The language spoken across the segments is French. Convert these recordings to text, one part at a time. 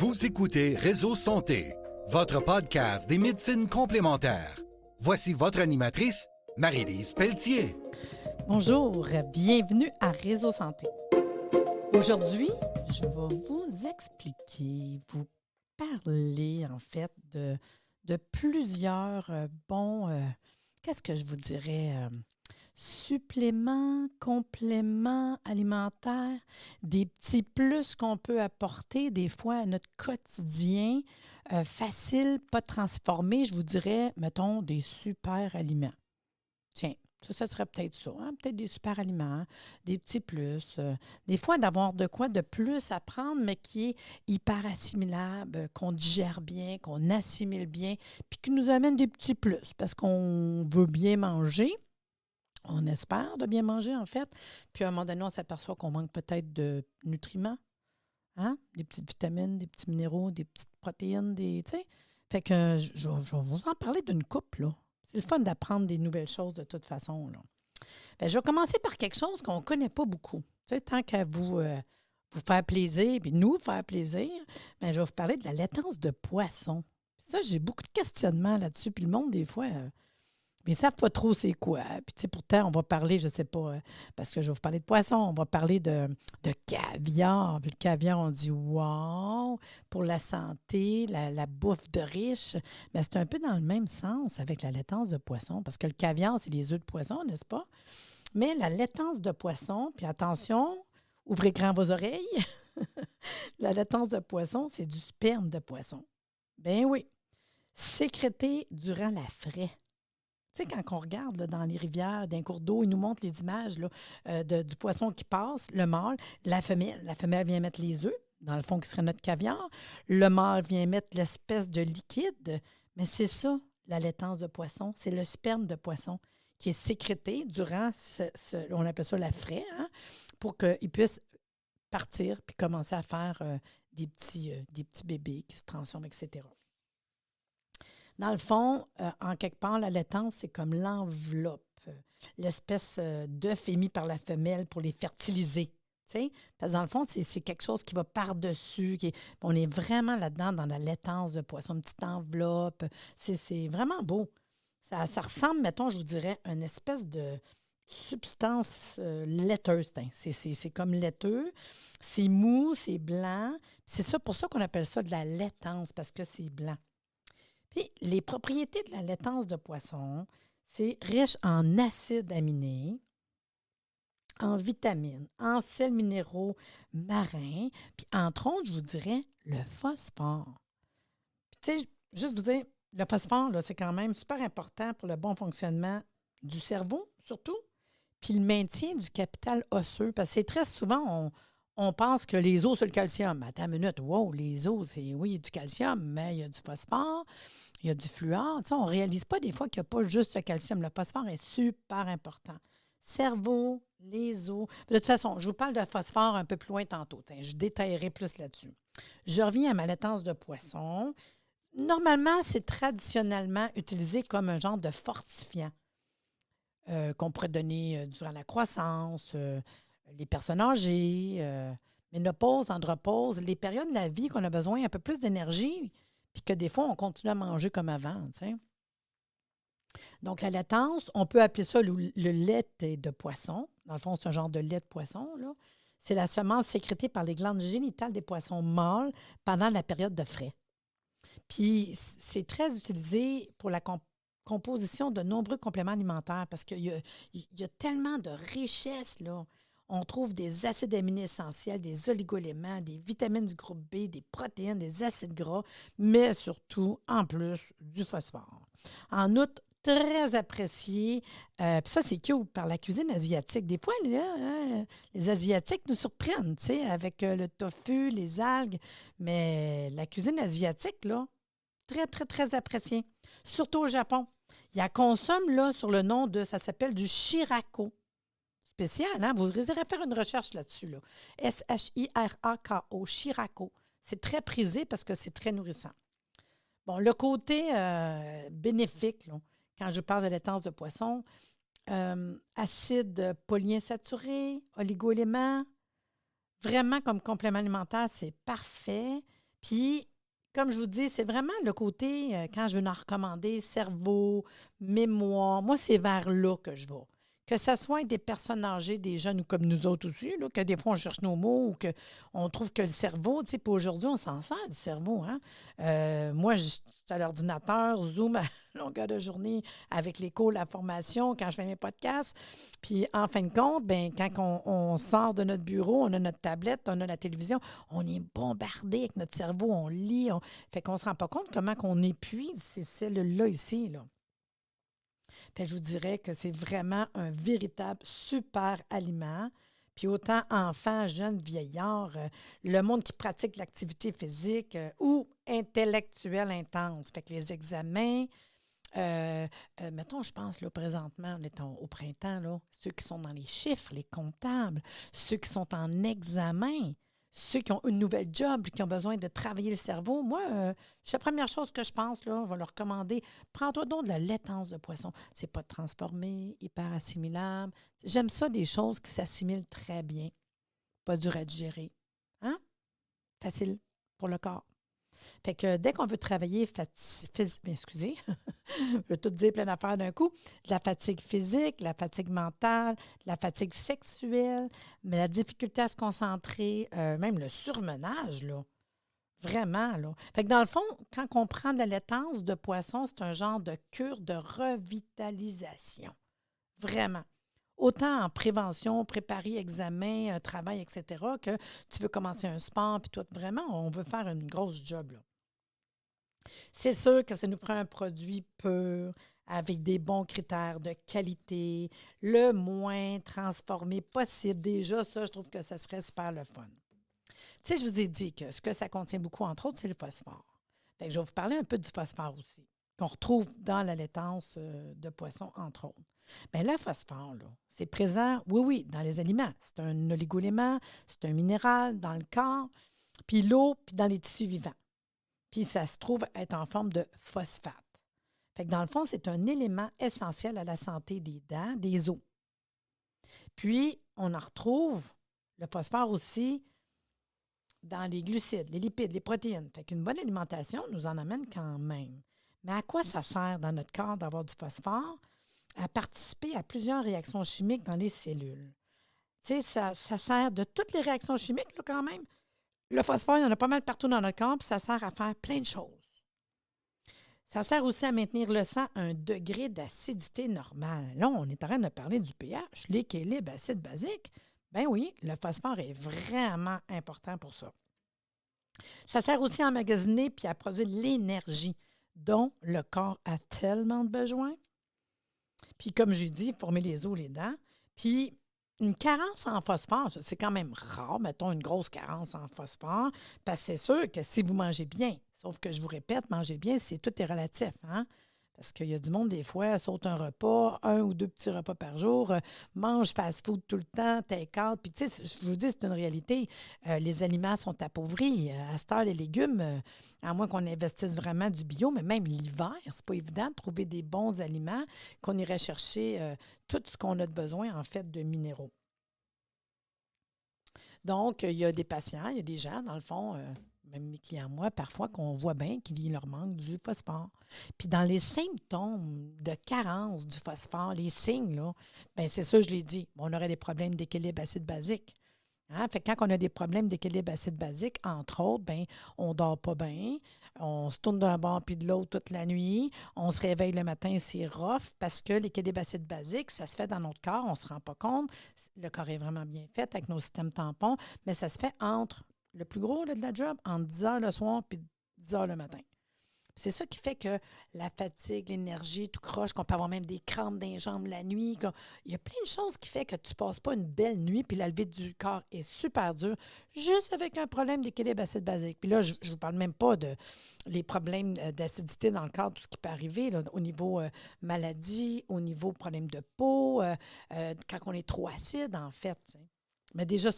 Vous écoutez Réseau Santé, votre podcast des médecines complémentaires. Voici votre animatrice, Marie-Lise Pelletier. Bonjour, bienvenue à Réseau Santé. Aujourd'hui, je vais vous expliquer, vous parler en fait de plusieurs qu'est-ce que je vous dirais, suppléments, compléments alimentaires, des petits plus qu'on peut apporter des fois à notre quotidien, facile, pas transformé, je vous dirais, mettons, des super aliments. Tiens, ça serait peut-être ça, hein? Peut-être des super aliments, des petits plus. Des fois, d'avoir de quoi de plus à prendre, mais qui est hyper assimilable, qu'on digère bien, qu'on assimile bien, puis qui nous amène des petits plus, parce qu'on veut bien manger. On espère de bien manger, en fait. Puis à un moment donné, on s'aperçoit qu'on manque peut-être de nutriments, hein? Des petites vitamines, des petits minéraux, des petites protéines, tu sais. Fait que je vais vous en parler d'une coupe, là. C'est le fun d'apprendre des nouvelles choses de toute façon, là. Bien, je vais commencer par quelque chose qu'on ne connaît pas beaucoup. Tu sais, tant qu'à vous faire plaisir, puis nous faire plaisir, bien, je vais vous parler de la laitance de poisson. Puis ça, j'ai beaucoup de questionnements là-dessus. Puis le monde, des fois, mais ils ne savent pas trop c'est quoi. Puis, tu sais, pourtant, on va parler, je ne sais pas, parce que je vais vous parler de poisson, on va parler de caviar. Puis le caviar, on dit wow, pour la santé, la bouffe de riche. Mais c'est un peu dans le même sens avec la laitance de poisson, parce que le caviar, c'est les œufs de poisson, n'est-ce pas? Mais la laitance de poisson, puis attention, ouvrez grand vos oreilles. La laitance de poisson, c'est du sperme de poisson. Ben oui, sécrété durant la fraie. Tu sais, quand on regarde là, dans les rivières, dans les cours d'eau, ils nous montrent les images là, du poisson qui passe, le mâle, la femelle. La femelle vient mettre les œufs, dans le fond, qui serait notre caviar. Le mâle vient mettre l'espèce de liquide. Mais c'est ça, la laitance de poisson. C'est le sperme de poisson qui est sécrété durant, on appelle ça la fraie, hein, pour qu'il puisse partir puis commencer à faire des petits bébés qui se transforment, etc. Dans le fond, en quelque part, la laitance, c'est comme l'enveloppe, l'espèce d'œuf émis par la femelle pour les fertiliser. T'sais? Parce que dans le fond, c'est quelque chose qui va par-dessus. On est vraiment là-dedans dans la laitance de poisson, une petite enveloppe. C'est vraiment beau. Ça ressemble, mettons, je vous dirais, à une espèce de substance laiteuse. C'est comme laiteux. C'est mou, c'est blanc. C'est ça pour ça qu'on appelle ça de la laitance, parce que c'est blanc. Puis, les propriétés de la laitance de poisson, c'est riche en acides aminés, en vitamines, en sels minéraux marins, puis entre autres, je vous dirais, le phosphore. Puis, tu sais, juste vous dire, le phosphore, là, c'est quand même super important pour le bon fonctionnement du cerveau, surtout, puis le maintien du capital osseux. Parce que c'est très souvent, on pense que les os, c'est le calcium. Attends une minute, wow, les os, oui, il y a du calcium, mais il y a du phosphore. Il y a du fluor. Tu sais, on ne réalise pas des fois qu'il n'y a pas juste le calcium. Le phosphore est super important. Cerveau, les os. De toute façon, je vous parle de phosphore un peu plus loin tantôt. Je détaillerai plus là-dessus. Je reviens à ma laitance de poisson. Normalement, c'est traditionnellement utilisé comme un genre de fortifiant qu'on pourrait donner durant la croissance, les personnes âgées, ménopause, andropause, les périodes de la vie qu'on a besoin un peu plus d'énergie, puis que des fois, on continue à manger comme avant, tu sais. Donc, la laitance, on peut appeler ça le lait de poisson. Dans le fond, c'est un genre de lait de poisson, là. C'est la semence sécrétée par les glandes génitales des poissons mâles pendant la période de frai. Puis, c'est très utilisé pour la composition de nombreux compléments alimentaires parce qu'il y a tellement de richesses, là. On trouve des acides aminés essentiels, des oligoéléments, des vitamines du groupe B, des protéines, des acides gras, mais surtout, en plus, du phosphore. En outre, très apprécié, puis ça, c'est cute, par la cuisine asiatique. Des fois, là, hein, les Asiatiques nous surprennent, tu sais, avec le tofu, les algues, mais la cuisine asiatique, là, très, très, très appréciée, surtout au Japon. Ils la consomment, là, sur le nom de, ça s'appelle du shirako. Spécial, hein? Vous irez faire une recherche là-dessus, là. S-H-I-R-A-K-O, shirako. C'est très prisé parce que c'est très nourrissant. Bon, le côté bénéfique, là, quand je parle de laitance de poisson, acides polyinsaturés, oligoéléments, vraiment comme complément alimentaire, c'est parfait. Puis, comme je vous dis, c'est vraiment le côté, quand je veux en recommander, cerveau, mémoire. Moi, c'est vers là que je vais. Que ce soit des personnes âgées, des jeunes ou comme nous autres aussi, là, que des fois on cherche nos mots ou qu'on trouve que le cerveau, tu sais, puis aujourd'hui, on s'en sert du cerveau. Hein? Moi, je suis à l'ordinateur, Zoom à longueur de journée avec les cours, la formation, quand je fais mes podcasts. Puis en fin de compte, ben, quand on sort de notre bureau, on a notre tablette, on a la télévision, on est bombardé avec notre cerveau, on lit. Fait qu'on ne se rend pas compte comment qu'on épuise ces cellules-là ici, là. Fait que je vous dirais que c'est vraiment un véritable super aliment. Puis autant enfants, jeunes, vieillards, le monde qui pratique l'activité physique ou intellectuelle intense. Fait que les examens, mettons, je pense, là, présentement, on est au printemps, là, ceux qui sont dans les chiffres, les comptables, ceux qui sont en examen, ceux qui ont une nouvelle job, qui ont besoin de travailler le cerveau. Moi, c'est la première chose que je pense, là, on va leur recommander, prends-toi donc de la laitance de poisson. C'est pas transformé, hyper assimilable. J'aime ça, des choses qui s'assimilent très bien, pas dur à digérer. Hein? Facile pour le corps. Fait que dès qu'on veut travailler excusez, je vais tout dire plein d'affaires d'un coup, la fatigue physique, la fatigue mentale, la fatigue sexuelle, mais la difficulté à se concentrer, même le surmenage, là. Vraiment, là. Fait que dans le fond, quand on prend de la laitance de poisson, c'est un genre de cure de revitalisation. Vraiment. Autant en prévention, préparer, examen, travail, etc., que tu veux commencer un sport, puis tout, vraiment, on veut faire une grosse job, là. C'est sûr que ça nous prend un produit pur, avec des bons critères de qualité, le moins transformé possible. Déjà, ça, je trouve que ça serait super le fun. Tu sais, je vous ai dit que ce que ça contient beaucoup, entre autres, c'est le phosphore. Fait que je vais vous parler un peu du phosphore aussi, qu'on retrouve dans la laitance de poisson, entre autres. Bien, le phosphore, là, c'est présent, oui, oui, dans les aliments. C'est un oligoélément, c'est un minéral dans le corps, puis l'eau, puis dans les tissus vivants. Puis ça se trouve être en forme de phosphate. Fait que dans le fond, c'est un élément essentiel à la santé des dents, des os. Puis, on en retrouve le phosphore aussi dans les glucides, les lipides, les protéines. Fait qu'une bonne alimentation nous en amène quand même. Mais à quoi ça sert dans notre corps d'avoir du phosphore? À participer à plusieurs réactions chimiques dans les cellules. Tu sais, ça sert de toutes les réactions chimiques, là, quand même. Le phosphore, il y en a pas mal partout dans notre corps, puis ça sert à faire plein de choses. Ça sert aussi à maintenir le sang à un degré d'acidité normal. Là, on est en train de parler du pH, l'équilibre acide-basique. Ben oui, le phosphore est vraiment important pour ça. Ça sert aussi à emmagasiner puis à produire l'énergie dont le corps a tellement besoin. Puis comme j'ai dit, former les os, les dents. Puis une carence en phosphore, c'est quand même rare, mettons une grosse carence en phosphore, parce que c'est sûr que si vous mangez bien, sauf que je vous répète, manger bien, c'est tout est relatif, hein? Parce qu'il y a du monde, des fois, saute un repas, un ou deux petits repas par jour, mange fast-food tout le temps, take-out. Puis, tu sais, je vous dis, c'est une réalité. Les aliments sont appauvris. À cette heure, les légumes, à moins qu'on investisse vraiment du bio, mais même l'hiver, c'est pas évident de trouver des bons aliments qu'on irait chercher tout ce qu'on a de besoin, en fait, de minéraux. Donc, il y a des patients, il y a des gens, dans le fond, même mes clients, moi, parfois, qu'on voit bien qu'il leur manque du phosphore. Puis dans les symptômes de carence du phosphore, les signes, là, bien, c'est ça, je l'ai dit, on aurait des problèmes d'équilibre acide-basique. Hein? Fait que quand on a des problèmes d'équilibre acide-basique, entre autres, bien, on ne dort pas bien, on se tourne d'un bord puis de l'autre toute la nuit, on se réveille le matin, c'est rough, parce que l'équilibre acide-basique, ça se fait dans notre corps, on ne se rend pas compte. Le corps est vraiment bien fait avec nos systèmes tampons, mais ça se fait entre le plus gros là, de la job, entre 10 heures le soir puis 10 heures le matin. C'est ça qui fait que la fatigue, l'énergie, tout croche, qu'on peut avoir même des crampes dans les jambes la nuit. Il y a plein de choses qui font que tu ne passes pas une belle nuit, puis la levée du corps est super dure, juste avec un problème d'équilibre acide-basique. Puis là, je ne vous parle même pas de les problèmes d'acidité dans le corps, tout ce qui peut arriver là, au niveau maladie, au niveau problème de peau, quand on est trop acide, en fait. T'sais. Mais déjà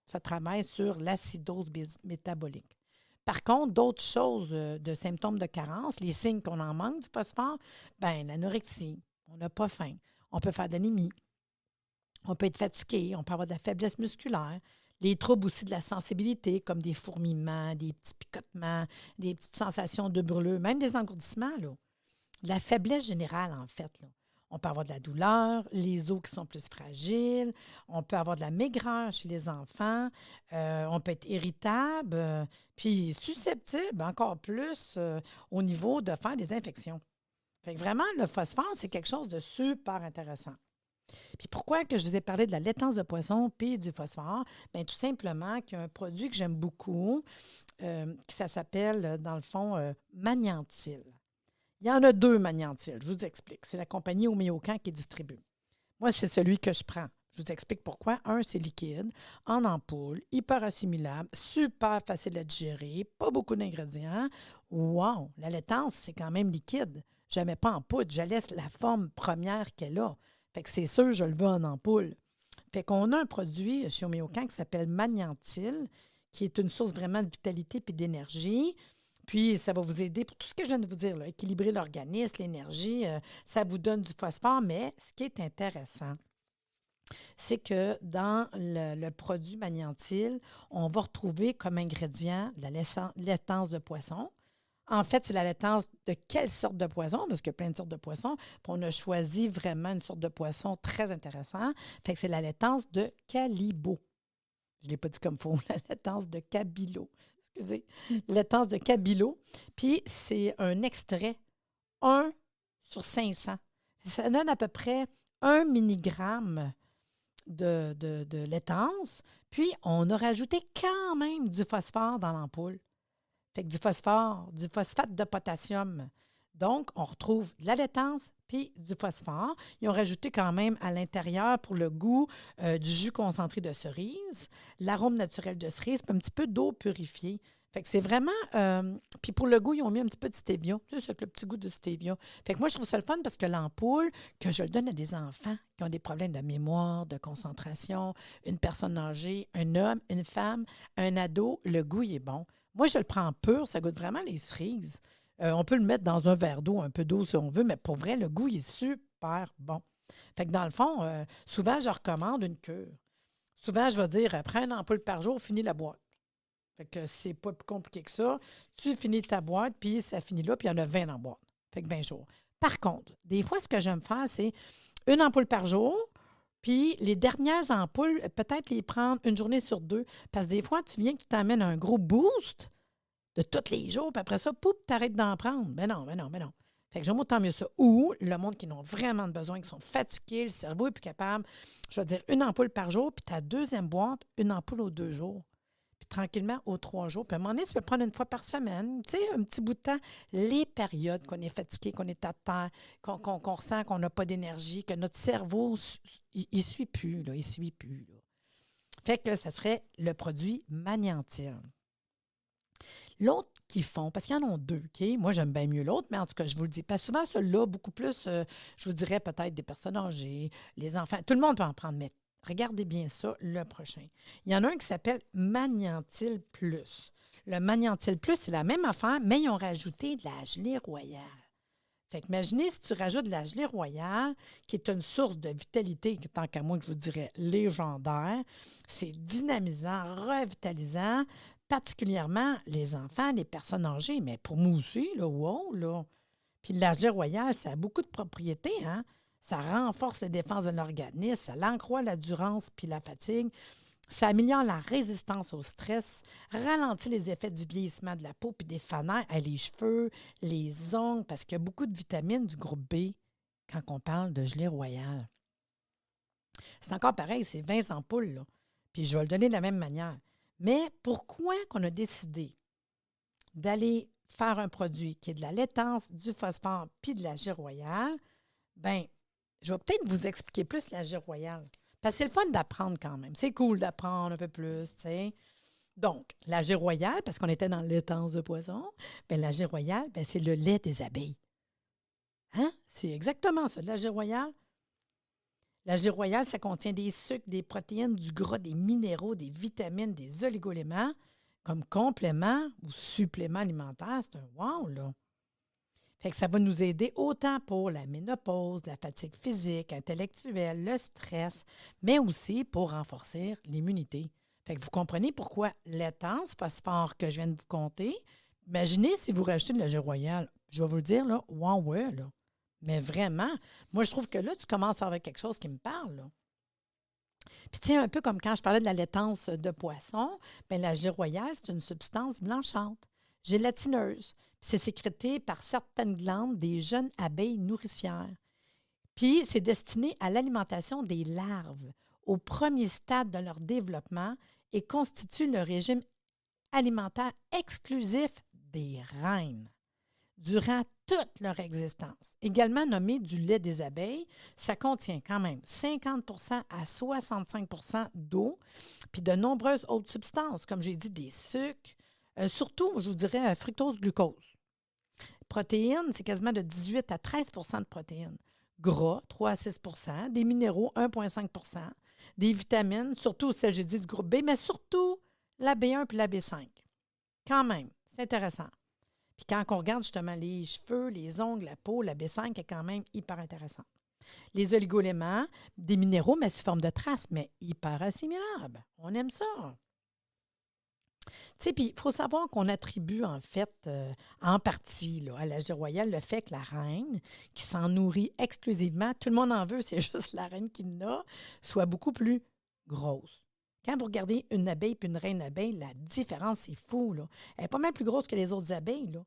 ça travaille sur l'acidose métabolique. Par contre, d'autres choses de symptômes de carence, les signes qu'on en manque du phosphore, bien, l'anorexie, on n'a pas faim, on peut faire de l'anémie, on peut être fatigué, on peut avoir de la faiblesse musculaire, Les troubles aussi de la sensibilité, comme des fourmillements, des petits picotements, des petites sensations de brûlure, même des engourdissements, là. La faiblesse générale, en fait, là. On peut avoir de la douleur, les os qui sont plus fragiles, on peut avoir de la maigreur chez les enfants, on peut être irritable, puis susceptible encore plus au niveau de faire des infections. Fait que vraiment, le phosphore, c'est quelque chose de super intéressant. Puis pourquoi que je vous ai parlé de la laitance de poisson puis du phosphore? Bien, tout simplement qu'il y a un produit que j'aime beaucoup, ça s'appelle, dans le fond, Magnantil. Il y en a deux Magnantil, je vous explique. C'est la compagnie Homéocan qui distribue. Moi, c'est celui que je prends. Je vous explique pourquoi. Un, c'est liquide, en ampoule, hyper assimilable, super facile à digérer, pas beaucoup d'ingrédients. Wow! La laitance, c'est quand même liquide. Je ne la mets pas en poudre, je laisse la forme première qu'elle a. Fait que c'est sûr, je le veux en ampoule. Fait qu'on a un produit chez Homéocan qui s'appelle Magnantil, qui est une source vraiment de vitalité et d'énergie. Puis, ça va vous aider pour tout ce que je viens de vous dire, là, équilibrer l'organisme, l'énergie, ça vous donne du phosphore. Mais ce qui est intéressant, c'est que dans le produit Magnantil, on va retrouver comme ingrédient de la laitance de poisson. En fait, c'est la laitance de quelle sorte de poisson? Parce qu'il y a plein de sortes de poissons. Puis on a choisi vraiment une sorte de poisson très intéressant. Fait que c'est la laitance de calibo. Je ne l'ai pas dit comme faux, la laitance de cabilo. Excusez. Laitance de cabilo. Puis c'est un extrait 1/500. Ça donne à peu près 1 milligramme de laitance. Puis on a rajouté quand même du phosphore dans l'ampoule. Fait que du phosphore, du phosphate de potassium. Donc, on retrouve de la laitance puis du phosphore. Ils ont rajouté quand même à l'intérieur pour le goût du jus concentré de cerise, l'arôme naturel de cerise, puis un petit peu d'eau purifiée. Fait que c'est vraiment... puis pour le goût, ils ont mis un petit peu de stevia. Tu sais, c'est le petit goût de stevia. Fait que moi, je trouve ça le fun parce que l'ampoule, que je le donne à des enfants qui ont des problèmes de mémoire, de concentration, une personne âgée, un homme, une femme, un ado, le goût, il est bon. Moi, je le prends pur, ça goûte vraiment les cerises. On peut le mettre dans un verre d'eau, un peu d'eau si on veut, mais pour vrai, le goût, il est super bon. Fait que dans le fond, souvent, je recommande une cure. Souvent, je vais dire, prends une ampoule par jour, finis la boîte. Fait que c'est pas plus compliqué que ça. Tu finis ta boîte, puis ça finit là, puis il y en a 20 dans la boîte. Fait que 20 jours. Par contre, des fois, ce que j'aime faire, c'est une ampoule par jour, puis les dernières ampoules, peut-être les prendre une journée sur deux. Parce que des fois, tu viens que tu t'amènes un gros boost de tous les jours, puis après ça, poup, t'arrêtes d'en prendre. Ben non, ben non, ben non. Fait que j'aime autant mieux ça. Ou le monde qui en ont vraiment besoin, qui sont fatigués, le cerveau est plus capable. Je vais dire une ampoule par jour, puis ta deuxième boîte, une ampoule aux 2 jours. Puis tranquillement, aux 3 jours. Puis à un moment donné, tu peux prendre une fois par semaine, tu sais, un petit bout de temps. Les périodes qu'on est fatigué, qu'on est à terre, qu'on ressent qu'on n'a pas d'énergie, que notre cerveau, il ne suit plus, là, il suit plus. Là. Fait que ça serait le produit Magnantil. L'autre qu'ils font, parce qu'il y en a deux, OK? Moi, j'aime bien mieux l'autre, mais en tout cas, je vous le dis. Parce que souvent, celui-là, beaucoup plus, je vous dirais peut-être des personnes âgées, les enfants. Tout le monde peut en prendre, mais regardez bien ça, le prochain. Il y en a un qui s'appelle Magnantil Plus. Le Magnantil Plus, c'est la même affaire, mais ils ont rajouté de la gelée royale. Fait qu'imaginez si tu rajoutes de la gelée royale, qui est une source de vitalité, tant qu'à moi, je vous dirais légendaire. C'est dynamisant, revitalisant, particulièrement les enfants, les personnes âgées, mais pour moi aussi, là, wow, là. Puis la gelée royale, ça a beaucoup de propriétés, hein? Ça renforce les défenses de l'organisme, ça l'accroît l'endurance puis la fatigue, ça améliore la résistance au stress, ralentit les effets du vieillissement de la peau puis des fanères, les cheveux, les ongles, parce qu'il y a beaucoup de vitamines du groupe B quand on parle de gelée royale. C'est encore pareil, c'est 20 ampoules, là. Puis je vais le donner de la même manière. Mais pourquoi qu'on a décidé d'aller faire un produit qui est de la laitance, du phosphore puis de la gelée royale? Bien, je vais peut-être vous expliquer plus la gelée royale. Parce que c'est le fun d'apprendre quand même. C'est cool d'apprendre un peu plus, tu sais. Donc, la gelée royale, parce qu'on était dans la laitance de poisson, bien, la gelée royale, bien, c'est le lait des abeilles. Hein? C'est exactement ça, de la gelée royale. La gelée royale, ça contient des sucres, des protéines, du gras, des minéraux, des vitamines, des oligoéléments comme complément ou supplément alimentaire. C'est un wow, là. Fait que ça va nous aider autant pour la ménopause, la fatigue physique, intellectuelle, le stress, mais aussi pour renforcer l'immunité. Fait que vous comprenez pourquoi l'étance, phosphore que je viens de vous compter. Imaginez si vous rajoutez de la gelée royale. Je vais vous le dire, là, wow, ouais, là. Mais vraiment, moi, je trouve que là, tu commences avec quelque chose qui me parle, là. Puis, tu sais, un peu comme quand je parlais de la laitance de poisson, bien, la gelée royale, c'est une substance blanchâtre, gélatineuse. Puis, c'est sécrété par certaines glandes des jeunes abeilles nourricières. Puis, c'est destiné à l'alimentation des larves au premier stade de leur développement et constitue le régime alimentaire exclusif des reines durant toute leur existence. Également nommé du lait des abeilles, ça contient quand même 50 à 65 d'eau, puis de nombreuses autres substances, comme j'ai dit, des sucres, surtout, je vous dirais, fructose-glucose. Protéines, c'est quasiment de 18 à 13 de protéines. Gras, 3 à 6 des minéraux, 1,5 des vitamines, surtout celles, j'ai dit, du groupe B, mais surtout la B1 puis la B5. Quand même, c'est intéressant. Puis quand on regarde justement les cheveux, les ongles, la peau, la B5 est quand même hyper intéressante. Les oligoéléments, des minéraux, mais sous forme de traces, mais hyper assimilables. On aime ça. Tu sais, puis il faut savoir qu'on attribue en fait, en partie là, à la gelée royale, le fait que la reine, qui s'en nourrit exclusivement, tout le monde en veut, c'est juste la reine qui en a, soit beaucoup plus grosse. Quand vous regardez une abeille puis une reine abeille, la différence, c'est fou, là. Elle est pas mal plus grosse que les autres abeilles, là.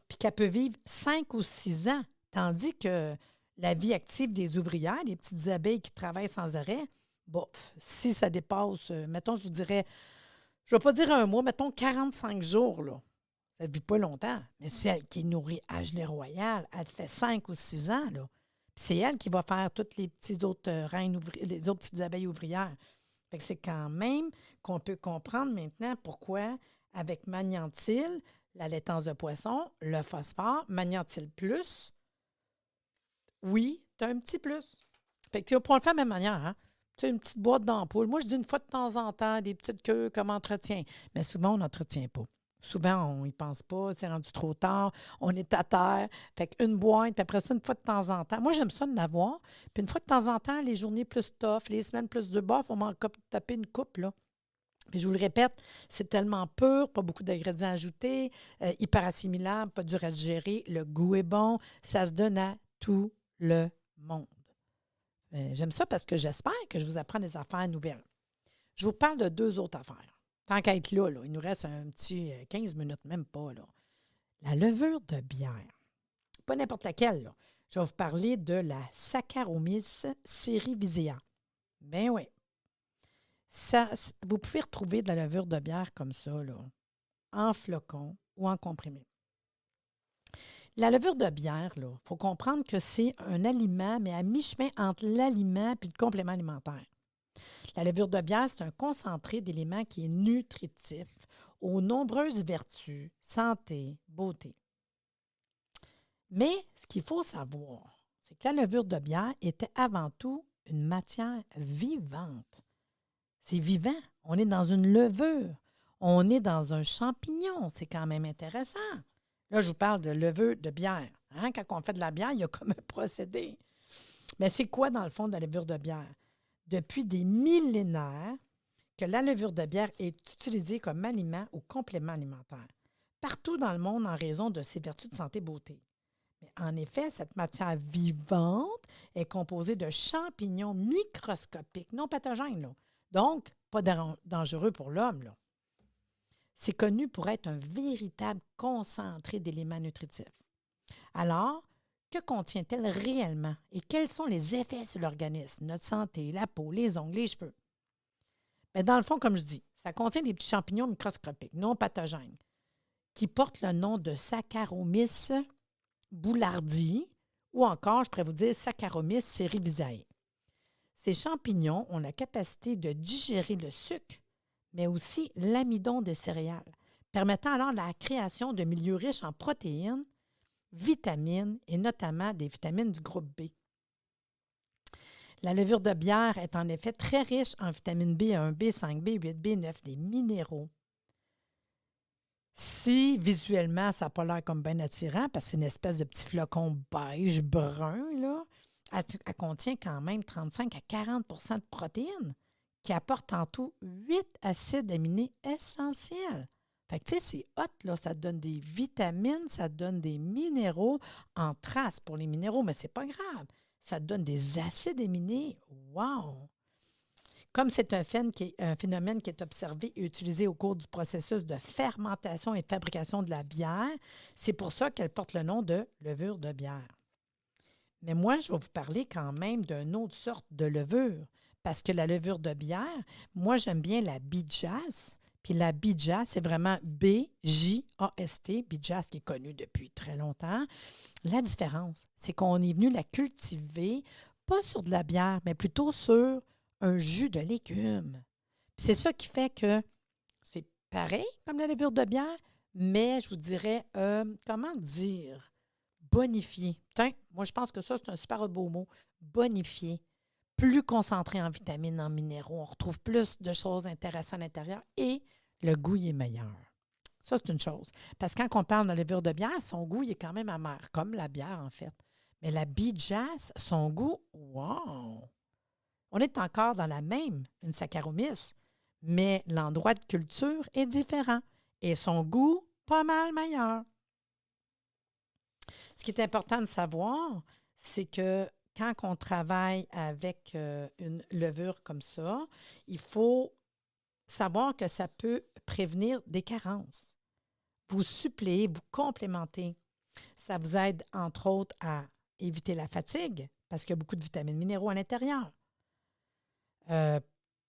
Puis qu'elle peut vivre 5 ou 6 ans, tandis que la vie active des ouvrières, les petites abeilles qui travaillent sans arrêt, bon, si ça dépasse, mettons, je vous dirais, je ne vais pas dire un mois, mettons 45 jours, là. Ça ne vit pas longtemps. Mais celle qui est nourrie à gelée royale, elle fait 5 ou 6 ans, là. Puis c'est elle qui va faire toutes les petites autres reines, les autres petites abeilles ouvrières. Fait que c'est quand même qu'on peut comprendre maintenant pourquoi, avec Magnantil, la laitance de poisson, le phosphore, Magnantil plus, oui, tu as un petit plus. Fait que tu vas pouvoir le faire de la même manière, hein? Tu sais, une petite boîte d'ampoule. Moi, je dis une fois de temps en temps, des petites queues comme entretien. Mais souvent, on n'entretient pas. Souvent, on n'y pense pas, c'est rendu trop tard, on est à terre. Fait qu'une boîte, puis après ça, une fois de temps en temps. Moi, j'aime ça de l'avoir. Puis une fois de temps en temps, les journées plus tough, les semaines plus de bof, on m'en taper une coupe, là. Puis je vous le répète, c'est tellement pur, pas beaucoup d'ingrédients ajoutés, hyper assimilable, pas dur à digérer, le goût est bon, ça se donne à tout le monde. J'aime ça parce que j'espère que je vous apprends des affaires nouvelles. Je vous parle de 2 autres affaires. Tant qu'à être là, il nous reste un petit 15 minutes, même pas. Là. La levure de bière. Pas n'importe laquelle. Là. Je vais vous parler de la Saccharomyces cerevisiae. Ben oui. Ça, vous pouvez retrouver de la levure de bière comme ça, là, en flocons ou en comprimé. La levure de bière, il faut comprendre que c'est un aliment, mais à mi-chemin entre l'aliment et le complément alimentaire. La levure de bière, c'est un concentré d'éléments qui est nutritif, aux nombreuses vertus, santé, beauté. Mais ce qu'il faut savoir, c'est que la levure de bière était avant tout une matière vivante. C'est vivant. On est dans une levure. On est dans un champignon. C'est quand même intéressant. Là, je vous parle de levure de bière. Hein? Quand on fait de la bière, il y a comme un procédé. Mais c'est quoi, dans le fond, de la levure de bière? Depuis des millénaires que la levure de bière est utilisée comme aliment ou complément alimentaire, partout dans le monde en raison de ses vertus de santé et beauté. Mais en effet, cette matière vivante est composée de champignons microscopiques, non pathogènes, là. Donc pas dangereux pour l'homme. Là. C'est connu pour être un véritable concentré d'éléments nutritifs. Alors, que contient-elle réellement et quels sont les effets sur l'organisme, notre santé, la peau, les ongles, les cheveux? Bien, dans le fond, comme je dis, ça contient des petits champignons microscopiques, non pathogènes, qui portent le nom de Saccharomyces boulardii ou encore, je pourrais vous dire, Saccharomyces cerevisiae. Ces champignons ont la capacité de digérer le sucre, mais aussi l'amidon des céréales, permettant alors la création de milieux riches en protéines, vitamines et notamment des vitamines du groupe B. La levure de bière est en effet très riche en vitamine B1, B5, B8, B9, des minéraux. Si visuellement, ça n'a pas l'air comme bien attirant, parce que c'est une espèce de petit flocon beige, brun, là, elle contient quand même 35 à 40 de protéines, qui apporte en tout 8 acides aminés essentiels. Fait que, tu sais, c'est hot, là. Ça te donne des vitamines, ça te donne des minéraux en trace pour les minéraux, mais c'est pas grave. Ça te donne des acides aminés. Wow! Comme c'est un phénomène qui est observé et utilisé au cours du processus de fermentation et de fabrication de la bière, c'est pour ça qu'elle porte le nom de levure de bière. Mais moi, je vais vous parler quand même d'une autre sorte de levure. Parce que la levure de bière, moi, j'aime bien la Bijass. Puis la Bijass, c'est vraiment B-J-A-S-T, Bijass qui est connue depuis très longtemps. La différence, c'est qu'on est venu la cultiver, pas sur de la bière, mais plutôt sur un jus de légumes. Puis c'est ça qui fait que c'est pareil comme la levure de bière, mais je vous dirais, comment dire, bonifié. Tiens, moi je pense que ça, c'est un super beau mot. Bonifié. Plus concentré en vitamines, en minéraux. On retrouve plus de choses intéressantes à l'intérieur et le goût il est meilleur. Ça, c'est une chose. Parce que quand on parle de la levure de bière, son goût il est quand même amer, comme la bière en fait. Mais la Bijass, son goût, wow! On est encore dans la même, une Saccharomyces, mais l'endroit de culture est différent et son goût, pas mal meilleur. Ce qui est important de savoir, c'est que quand on travaille avec une levure comme ça, il faut savoir que ça peut prévenir des carences. Vous suppléez, vous complémentez. Ça vous aide, entre autres, à éviter la fatigue, parce qu'il y a beaucoup de vitamines minéraux à l'intérieur.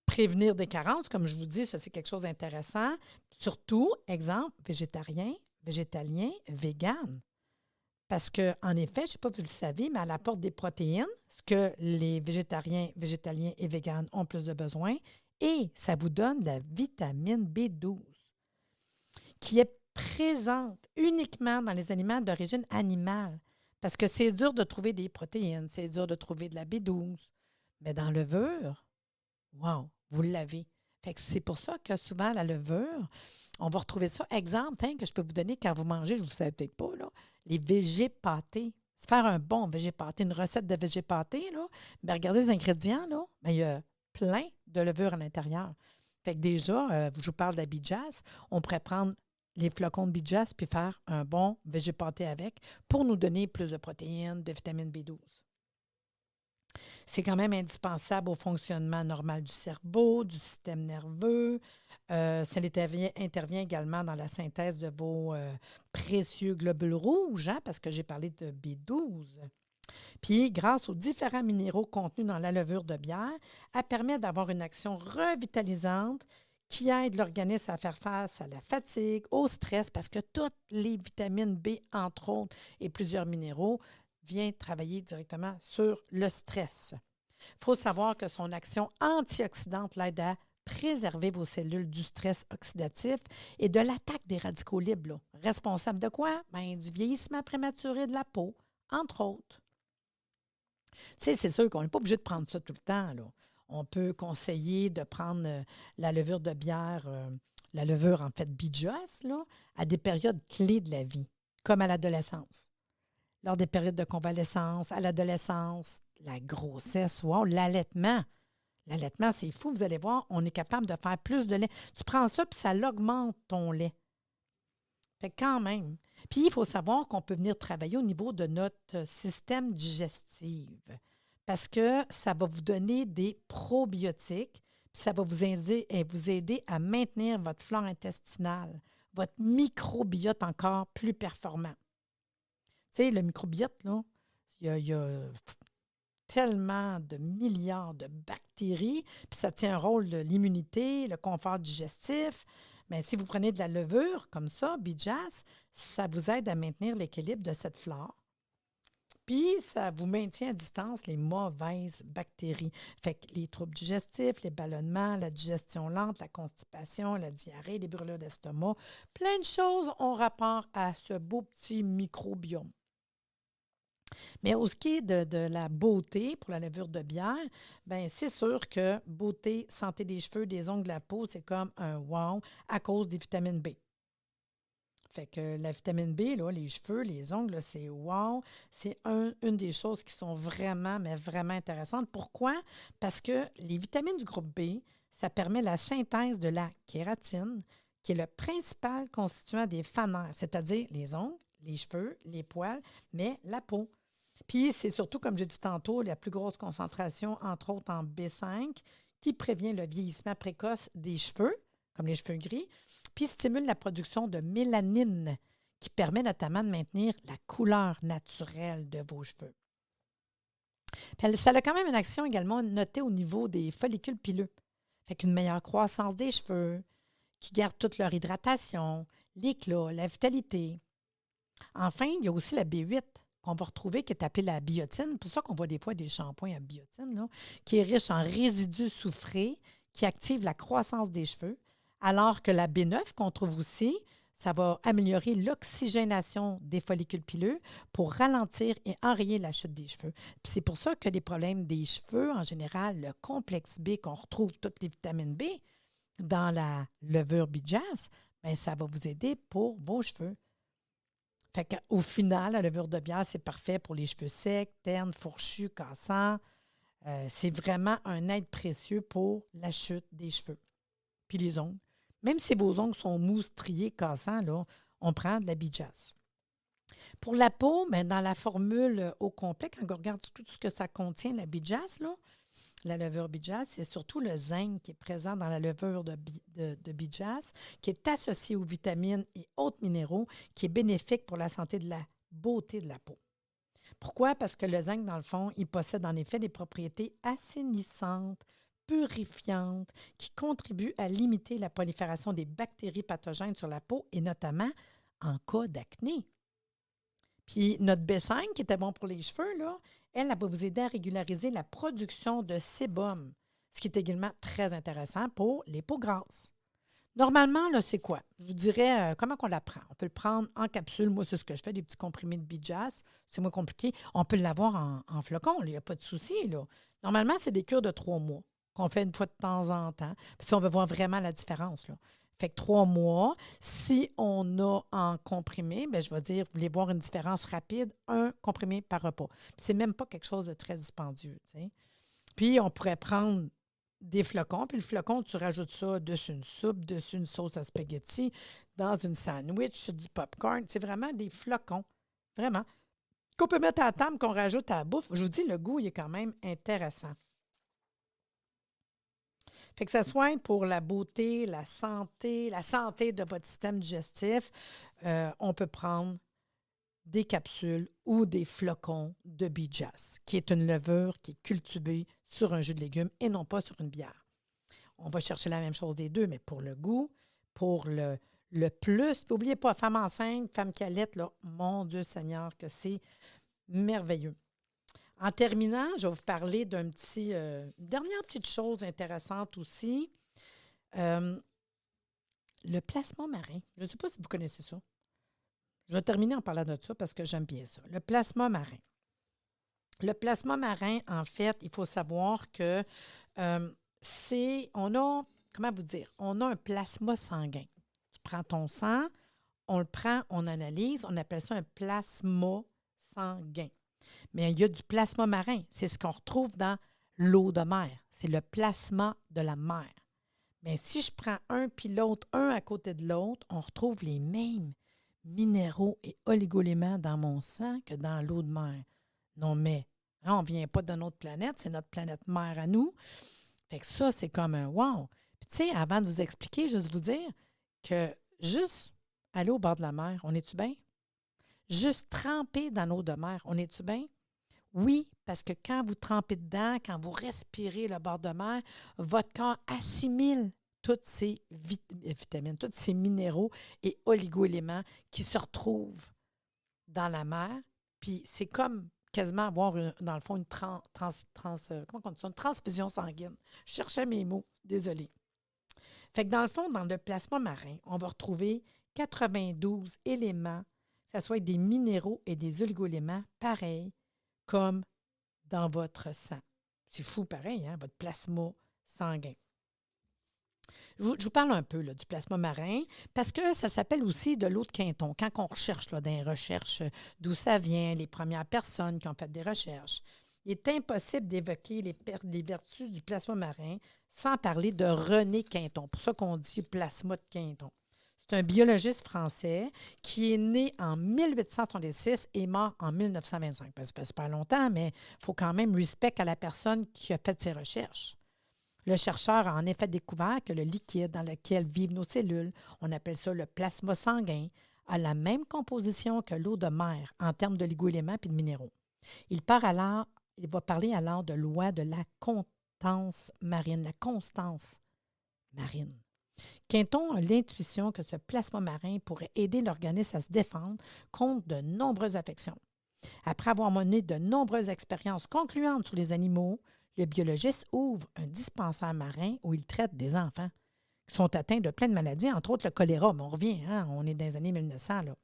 Prévenir des carences, comme je vous dis, ça c'est quelque chose d'intéressant. Surtout, exemple, végétarien, végétalien, vegan. Parce qu'en effet, je ne sais pas si vous le savez, mais elle apporte des protéines, ce que les végétariens, végétaliens et véganes ont plus de besoin, et ça vous donne la vitamine B12, qui est présente uniquement dans les aliments d'origine animale. Parce que c'est dur de trouver des protéines, c'est dur de trouver de la B12. Mais dans le levure, wow, vous l'avez. Fait que c'est pour ça que souvent, la levure, on va retrouver ça. Exemple, que je peux vous donner quand vous mangez, je ne vous savez peut-être pas, là, les végépâtés. Se faire un bon végépâté, une recette de végépâté, là, bien, regardez les ingrédients, là, bien, il y a plein de levure à l'intérieur. Fait que déjà, je vous parle de la Bijass, on pourrait prendre les flocons de Bijass puis faire un bon végépâté avec pour nous donner plus de protéines, de vitamine B12. C'est quand même indispensable au fonctionnement normal du cerveau, du système nerveux. Ça intervient également dans la synthèse de vos précieux globules rouges, hein, parce que j'ai parlé de B12. Puis, grâce aux différents minéraux contenus dans la levure de bière, elle permet d'avoir une action revitalisante qui aide l'organisme à faire face à la fatigue, au stress, parce que toutes les vitamines B, entre autres, et plusieurs minéraux, vient travailler directement sur le stress. Il faut savoir que son action antioxydante l'aide à préserver vos cellules du stress oxydatif et de l'attaque des radicaux libres. Là. Responsable de quoi? Bien, du vieillissement prématuré de la peau, entre autres. Tu sais, c'est sûr qu'on n'est pas obligé de prendre ça tout le temps. Là. On peut conseiller de prendre la levure de bière, la levure en fait Bijass, là, à des périodes clés de la vie, comme à l'adolescence. Lors des périodes de convalescence, à l'adolescence, la grossesse, wow, l'allaitement. L'allaitement, c'est fou, vous allez voir, on est capable de faire plus de lait. Tu prends ça, puis ça augmente ton lait. Fait que quand même. Puis, il faut savoir qu'on peut venir travailler au niveau de notre système digestif parce que ça va vous donner des probiotiques, puis ça va vous aider à maintenir votre flore intestinale, votre microbiote encore plus performant. Tu sais, le microbiote, là, il y a tellement de milliards de bactéries, puis ça tient un rôle de l'immunité, le confort digestif. Mais si vous prenez de la levure comme ça, Bijass, ça vous aide à maintenir l'équilibre de cette flore. Puis, ça vous maintient à distance les mauvaises bactéries. Fait que les troubles digestifs, les ballonnements, la digestion lente, la constipation, la diarrhée, les brûlures d'estomac, plein de choses ont rapport à ce beau petit microbiome. Mais au ce qui est de la beauté pour la levure de bière, bien, c'est sûr que beauté, santé des cheveux, des ongles, de la peau, c'est comme un wow à cause des vitamines B. Fait que la vitamine B, là, les cheveux, les ongles, là, c'est wow. C'est une des choses qui sont vraiment, mais vraiment intéressantes. Pourquoi? Parce que les vitamines du groupe B, ça permet la synthèse de la kératine, qui est le principal constituant des fanères, c'est-à-dire les ongles, les cheveux, les poils, mais la peau. Puis c'est surtout, comme j'ai dit tantôt, la plus grosse concentration, entre autres en B5, qui prévient le vieillissement précoce des cheveux, comme les cheveux gris, puis stimule la production de mélanine, qui permet notamment de maintenir la couleur naturelle de vos cheveux. Puis ça a quand même une action également notée au niveau des follicules pileux. Fait qu'une meilleure croissance des cheveux, qui gardent toute leur hydratation, l'éclat, la vitalité. Enfin, il y a aussi la B8 qu'on va retrouver qui est appelée la biotine. C'est pour ça qu'on voit des fois des shampoings à biotine, là, qui est riche en résidus soufrés, qui active la croissance des cheveux, alors que la B9 qu'on trouve aussi, ça va améliorer l'oxygénation des follicules pileux pour ralentir et enrayer la chute des cheveux. Puis c'est pour ça que les problèmes des cheveux, en général, le complexe B, qu'on retrouve toutes les vitamines B dans la levure Bijass, bien, ça va vous aider pour vos cheveux. Fait qu'au final, la levure de bière, c'est parfait pour les cheveux secs, ternes, fourchus, cassants. C'est vraiment un aide précieux pour la chute des cheveux. Puis les ongles. Même si vos ongles sont mous, striés, cassants, là, on prend de la Bijass. Pour la peau, bien, dans la formule au complet, quand on regarde tout ce que ça contient, la Bijass, là, la levure Bijass, c'est surtout le zinc qui est présent dans la levure de Bijass, qui est associé aux vitamines et autres minéraux, qui est bénéfique pour la santé de la beauté de la peau. Pourquoi? Parce que le zinc, dans le fond, il possède en effet des propriétés assainissantes, purifiantes, qui contribuent à limiter la prolifération des bactéries pathogènes sur la peau et notamment en cas d'acné. Puis notre B5, qui était bon pour les cheveux, là, elle va vous aider à régulariser la production de sébum, ce qui est également très intéressant pour les peaux grasses. Normalement, là, c'est quoi? Je vous dirais comment on la prend. On peut le prendre en capsule. Moi, c'est ce que je fais, des petits comprimés de Bijass. C'est moins compliqué. On peut l'avoir en flocon. Il n'y a pas de souci, là. Normalement, c'est des cures de 3 mois qu'on fait une fois de temps en temps. Puis si on veut voir vraiment la différence, là. Fait que 3 mois. Si on a en comprimé, bien, je vais dire, vous voulez voir une différence rapide, un comprimé par repas. Puis c'est même pas quelque chose de très dispendieux, tu sais. Puis on pourrait prendre des flocons, puis le flocon, tu rajoutes ça dessus une soupe, dessus une sauce à spaghetti, dans une sandwich, sur du popcorn. C'est vraiment des flocons, vraiment, qu'on peut mettre à la table, qu'on rajoute à la bouffe. Je vous dis, le goût, il est quand même intéressant. Fait que ça soigne pour la beauté, la santé de votre système digestif. On peut prendre des capsules ou des flocons de Bijass, qui est une levure qui est cultivée sur un jus de légumes et non pas sur une bière. On va chercher la même chose des deux, mais pour le goût, pour le plus. N'oubliez pas, femme enceinte, femme qui allaite, là, mon Dieu Seigneur, que c'est merveilleux. En terminant, je vais vous parler une dernière petite chose intéressante aussi. Le plasma marin. Je ne sais pas si vous connaissez ça. Je vais terminer en parlant de ça parce que j'aime bien ça. Le plasma marin. Le plasma marin, en fait, il faut savoir que on a un plasma sanguin. Tu prends ton sang, on le prend, on analyse, on appelle ça un plasma sanguin. Mais il y a du plasma marin. C'est ce qu'on retrouve dans l'eau de mer. C'est le plasma de la mer. Mais si je prends un puis l'autre, un à côté de l'autre, on retrouve les mêmes minéraux et oligoéléments dans mon sang que dans l'eau de mer. Non, mais on ne vient pas d'une autre planète, c'est notre planète mère à nous. Fait que ça, c'est comme un wow. Puis tu sais, avant de vous expliquer, juste vous dire que juste aller au bord de la mer, on est-tu bien? Juste tremper dans l'eau de mer, on est-tu bien? Oui, parce que quand vous trempez dedans, quand vous respirez le bord de mer, votre corps assimile toutes ces vitamines, tous ces minéraux et oligoéléments qui se retrouvent dans la mer. Puis c'est comme quasiment avoir, dans le fond, une comment on dit ça? Une transfusion sanguine. Je cherchais mes mots, désolée. Fait que dans le fond, dans le plasma marin, on va retrouver 92 éléments, que ce soit des minéraux et des oligoéléments pareils comme dans votre sang. C'est fou pareil, hein, votre plasma sanguin. Je vous parle un peu là, du plasma marin parce que ça s'appelle aussi de l'eau de Quinton. Quand on recherche là, dans les recherches d'où ça vient, les premières personnes qui ont fait des recherches, il est impossible d'évoquer les vertus du plasma marin sans parler de René Quinton. Pour ça qu'on dit plasma de Quinton. C'est un biologiste français qui est né en 1866 et mort en 1925. Ça fait super longtemps, mais il faut quand même respect à la personne qui a fait ses recherches. Le chercheur a en effet découvert que le liquide dans lequel vivent nos cellules, on appelle ça le plasma sanguin, a la même composition que l'eau de mer en termes de oligo-éléments et de minéraux. Il va parler alors de loi de la constance marine, la constance marine. Quinton a l'intuition que ce plasma marin pourrait aider l'organisme à se défendre contre de nombreuses affections. Après avoir mené de nombreuses expériences concluantes sur les animaux, le biologiste ouvre un dispensaire marin où il traite des enfants qui sont atteints de plein de maladies, entre autres le choléra. Mais on revient, on est dans les années 1900. Là.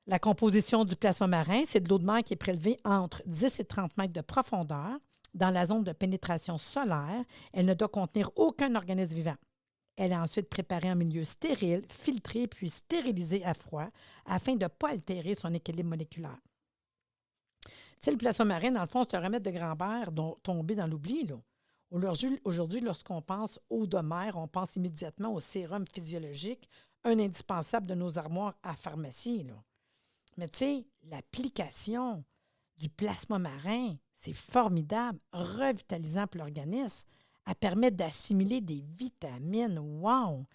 La composition du plasma marin, c'est de l'eau de mer qui est prélevée entre 10 et 30 mètres de profondeur dans la zone de pénétration solaire. Elle ne doit contenir aucun organisme vivant. Elle est ensuite préparée en milieu stérile, filtrée puis stérilisée à froid afin de ne pas altérer son équilibre moléculaire. Tu sais, le plasma marin, dans le fond, c'est un remède de grand-père tombé dans l'oubli. Là. Aujourd'hui, lorsqu'on pense eau de mer, on pense immédiatement au sérum physiologique, un indispensable de nos armoires à pharmacie. Là. Mais tu sais, l'application du plasma marin, c'est formidable, revitalisant pour l'organisme. Elle permet d'assimiler des vitamines. Wow!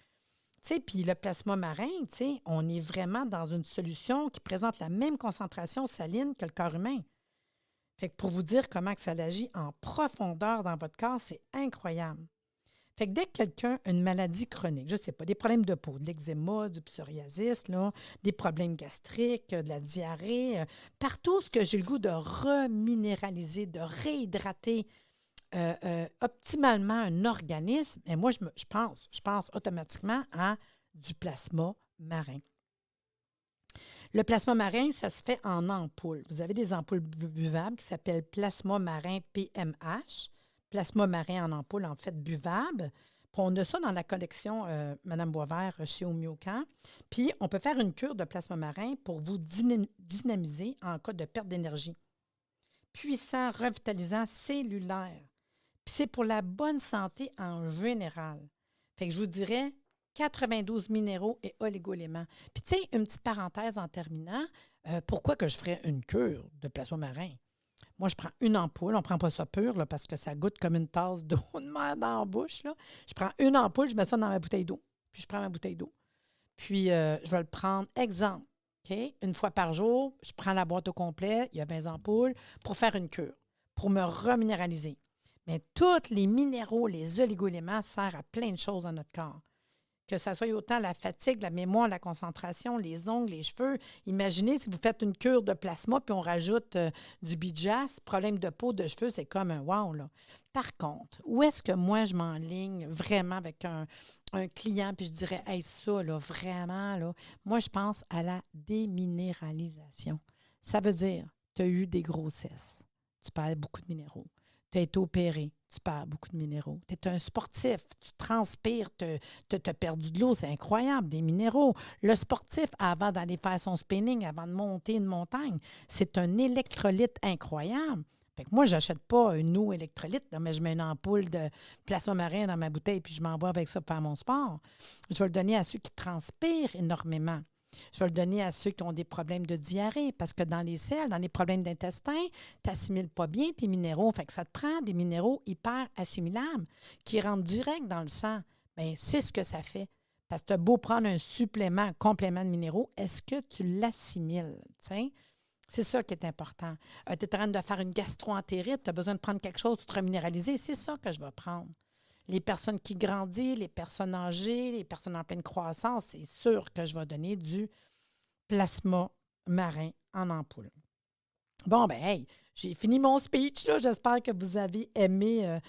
Tu sais, puis le plasma marin, tu sais, on est vraiment dans une solution qui présente la même concentration saline que le corps humain. Fait que pour vous dire comment que ça agit en profondeur dans votre corps, c'est incroyable. Fait que dès que quelqu'un a une maladie chronique, je ne sais pas, des problèmes de peau, de l'eczéma, du psoriasis, là, des problèmes gastriques, de la diarrhée, partout ce que j'ai le goût de reminéraliser, de réhydrater optimalement un organisme, et moi, je pense automatiquement à du plasma marin. Le plasma marin, ça se fait en ampoules. Vous avez des ampoules buvables qui s'appellent plasma marin PMH. Plasma marin en ampoule, en fait, buvable. Puis on a ça dans la collection Mme Boisvert chez Homéocan. Puis on peut faire une cure de plasma marin pour vous dynamiser en cas de perte d'énergie. Puissant, revitalisant, cellulaire. Puis c'est pour la bonne santé en général. Fait que je vous dirais 92 minéraux et oligo-éléments. Puis tu sais, une petite parenthèse en terminant, pourquoi que je ferais une cure de plasma marin? Moi, je prends une ampoule. On ne prend pas ça pur là, parce que ça goûte comme une tasse d'eau de mer dans la bouche. Là. Je prends une ampoule, je mets ça dans ma bouteille d'eau. Puis je prends ma bouteille d'eau. Puis je vais le prendre, exemple, okay? Une fois par jour, je prends la boîte au complet, il y a 20 ampoules, pour faire une cure, pour me reminéraliser. Mais tous les minéraux, les oligo-éléments servent à plein de choses dans notre corps. Que ça soit autant la fatigue, la mémoire, la concentration, les ongles, les cheveux. Imaginez si vous faites une cure de plasma puis on rajoute du bijas, problème de peau, de cheveux, c'est comme un wow, là. Par contre, où est-ce que moi, je m'enligne vraiment avec un client puis je dirais, hey, ça, là, vraiment, là, moi, je pense à la déminéralisation. Ça veut dire, tu as eu des grossesses, tu perds beaucoup de minéraux. Tu as été opéré, tu perds beaucoup de minéraux. Tu es un sportif, tu transpires, tu as perdu de l'eau, c'est incroyable, des minéraux. Le sportif, avant d'aller faire son spinning, avant de monter une montagne, c'est un électrolyte incroyable. Fait que moi, je n'achète pas une eau électrolyte, là, mais je mets une ampoule de plasma marin dans ma bouteille puis je m'envoie avec ça pour faire mon sport. Je vais le donner à ceux qui transpirent énormément. Je vais le donner à ceux qui ont des problèmes de diarrhée parce que dans les selles, dans les problèmes d'intestin, tu n'assimiles pas bien tes minéraux. Fait que ça te prend des minéraux hyper assimilables qui rentrent direct dans le sang. Bien, c'est ce que ça fait. Parce que tu as beau prendre un supplément, un complément de minéraux, est-ce que tu l'assimiles? T'sais? C'est ça qui est important. Tu es en train de faire une gastro-entérite, tu as besoin de prendre quelque chose pour te reminéraliser. C'est ça que je vais prendre. Les personnes qui grandissent, les personnes âgées, les personnes en pleine croissance, c'est sûr que je vais donner du plasma marin en ampoule. Bon, ben hey, j'ai fini mon speech, là. J'espère que vous avez aimé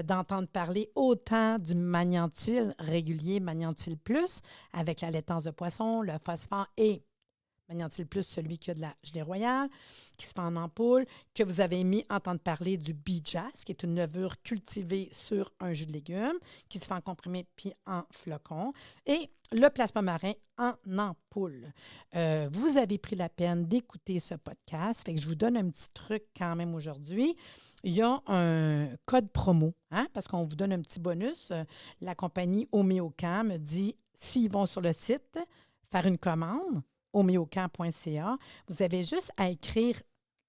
d'entendre parler autant du magnétyl régulier, magnétyl plus, avec la laitance de poisson, le phosphore et Magnétil Plus, celui qui a de la gelée royale, qui se fait en ampoule, que vous avez entendre parler du Bee-Jas, qui est une levure cultivée sur un jus de légumes, qui se fait en comprimé puis en flocon, et le plasma marin en ampoule. Vous avez pris la peine d'écouter ce podcast, fait que je vous donne un petit truc quand même aujourd'hui. Il y a un code promo, parce qu'on vous donne un petit bonus. La compagnie Homéocamp me dit, s'ils vont sur le site, faire une commande, homéocamp.ca, vous avez juste à écrire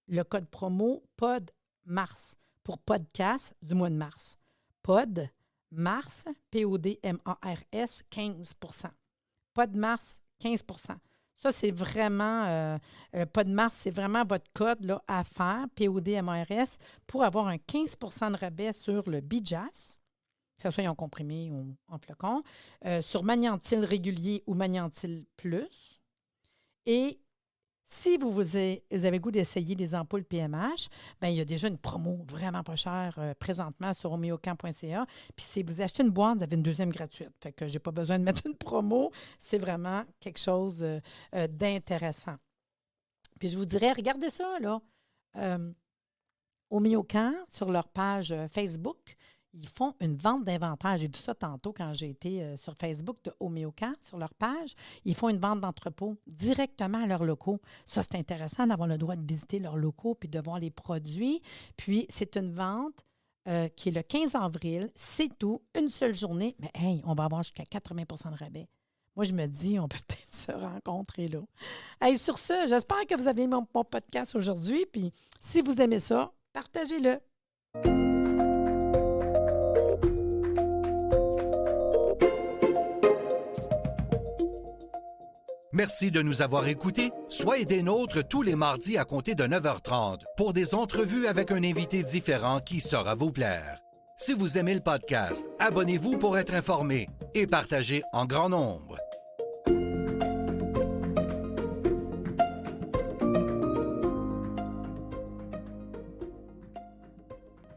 le code promo PODMARS pour podcast du mois de mars. PODMARS, PODMARS, 15%. PODMARS, 15%. Ça, c'est vraiment, PODMARS, c'est vraiment votre code là, à faire, PODMARS, pour avoir un 15% de rabais sur le Bee-Jas, que ce soit en comprimé ou en flocon, sur Magnétil régulier ou Magnétil Plus. Et si vous avez le goût d'essayer des ampoules PMH, bien, il y a déjà une promo vraiment pas chère présentement sur homéocamp.ca. Puis si vous achetez une boîte, vous avez une deuxième gratuite. Fait que je n'ai pas besoin de mettre une promo. C'est vraiment quelque chose d'intéressant. Puis je vous dirais, regardez ça, là. Homéocamp, sur leur page Facebook, ils font une vente d'inventaire. J'ai vu ça tantôt quand j'ai été sur Facebook de Homéocamp, sur leur page. Ils font une vente d'entrepôt directement à leurs locaux. Ça, c'est intéressant d'avoir le droit de visiter leurs locaux puis de voir les produits. Puis, c'est une vente qui est le 15 avril. C'est tout, une seule journée. Mais hey, on va avoir jusqu'à 80% de rabais. Moi, je me dis, on peut peut-être se rencontrer là. Hey, sur ce, j'espère que vous avez aimé mon podcast aujourd'hui. Puis, si vous aimez ça, partagez-le. Merci de nous avoir écoutés. Soyez des nôtres tous les mardis à compter de 9h30 pour des entrevues avec un invité différent qui saura vous plaire. Si vous aimez le podcast, abonnez-vous pour être informé et partagez en grand nombre.